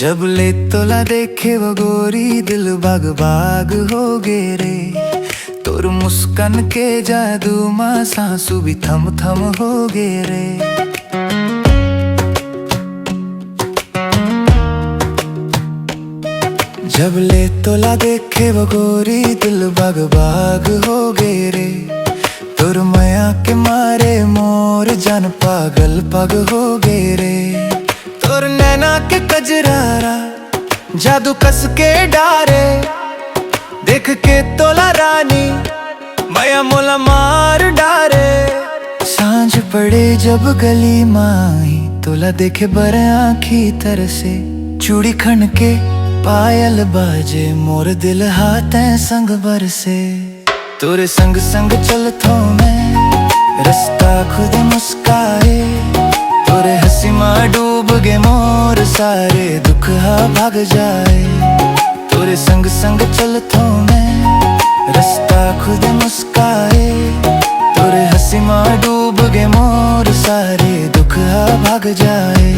जब ले तोला देखे वो गोरी दिल बाग बाग हो गे रे। तोर मुस्कान के जादू माँ सांसू भी थम थम हो गे रे। जब ले तोला देखे वो गोरी दिल बाग बाग हो गे रे। तोर माया के मारे मोर जान पागल पग हो गे रे। तोर नैना के कजरारा जादू कस के डारे। देख के तोला रानी माया मोला मार डारे। सांझ पड़े जब गली माही तोला देखे बर आँखी तरसे। चूड़ी खन के पायल बाजे मोर दिल हाथें संग बरसे। तोरे संग संग चलतो मैं रास्ता खुद मुस्काए। तोरे हंसी माँ डूब गे मोर सारे दुख हा भाग जाए। तोरे संग संग चलतो मैं रास्ता खुद मुस्काए। तोरे हंसी माँ डूब गे मोर सारे दुख हा भाग जाए।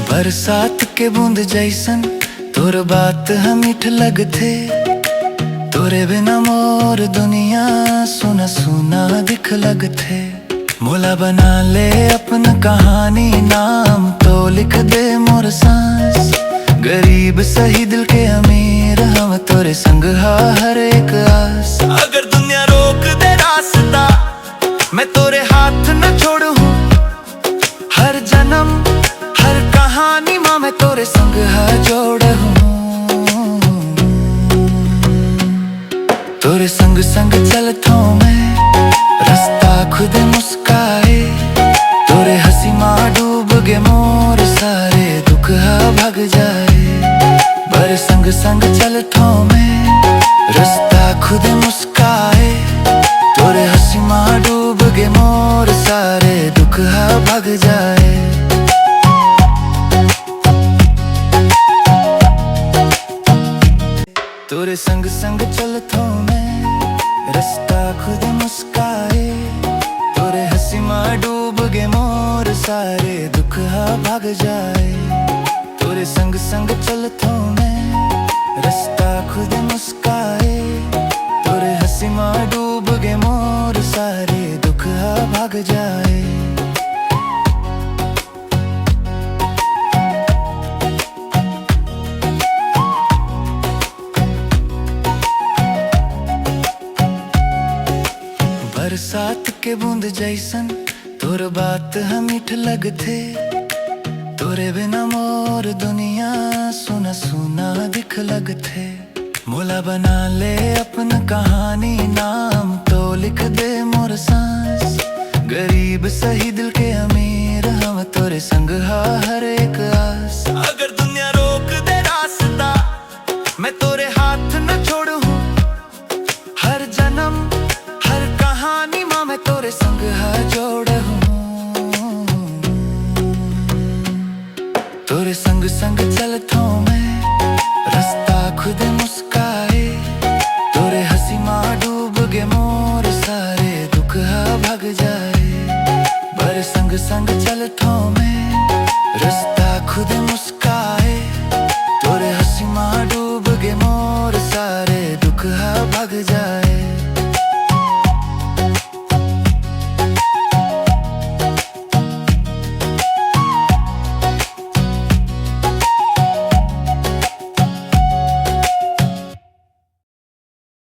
बरसात के बूंद जैसन तोर बात हम मीठ लगथे। तोरे बिना मोर दुनिया सुना सुना दिख लगथे। मोला बना ले अपन कहानी नाम तो लिख दे मोर सांस। गरीब सही दिल के अमीर हम तोरे संग हा हर एक आस। अगर दुनिया रोक दे रास्ता मैं तोरे हाथ न छोड़ूं। हर जन्म हर कहानी माँ मैं तोरे संग हा जोड़ हूँ। तोरे संग संग चलतो मैं रास्ता खुद मुस्काए। तोरे हंसी माँ डूब गे मोर सारे दुख हा भाग जाए। बर संग संग चलतो मैं रास्ता खुद मुस्काए। तोरे हंसी माँ डूब गे मोर सारे दुख हा भाग जाए। तोरे संग संग चलतो मैं रास्ता खुद मुस्काए। तोरे हंसी माँ डूब गे मोर सारे दुख हा भाग जाए। तोरे संग संग चलतो मैं रास्ता खुद मुस्काए। तोरे हंसी माँ डूब गे मोर सारे दुख हा भाग जाए। बरसात के बूंद जैसन तोर बात हम मीठ लगथे। तोरे बिना मोर दुनिया सुना सुना दिख लगथे। मोला बना ले अपन कहानी नाम तो लिख दे मोर सांस। गरीब सही दिल के अमीर हम तोरे संग हा हर एक आस। अगर दुनिया रोक दे रास्ता मैं तोरे हाथ न छोड़ूं। हर जन्म हर कहानी माँ मैं तोरे संग हा जोड़ हूँ। तोरे संग संग चलतो मैं रास्ता खुद मुस्काए। तोरे हंसी माँ डूब गे मोर सारे दुख हा भाग जाए। बर संग संग चलतो मैं रास्ता खुद मुस्काए। तोरे हंसी माँ डूब गे मोर सारे दुख हा भाग जाए।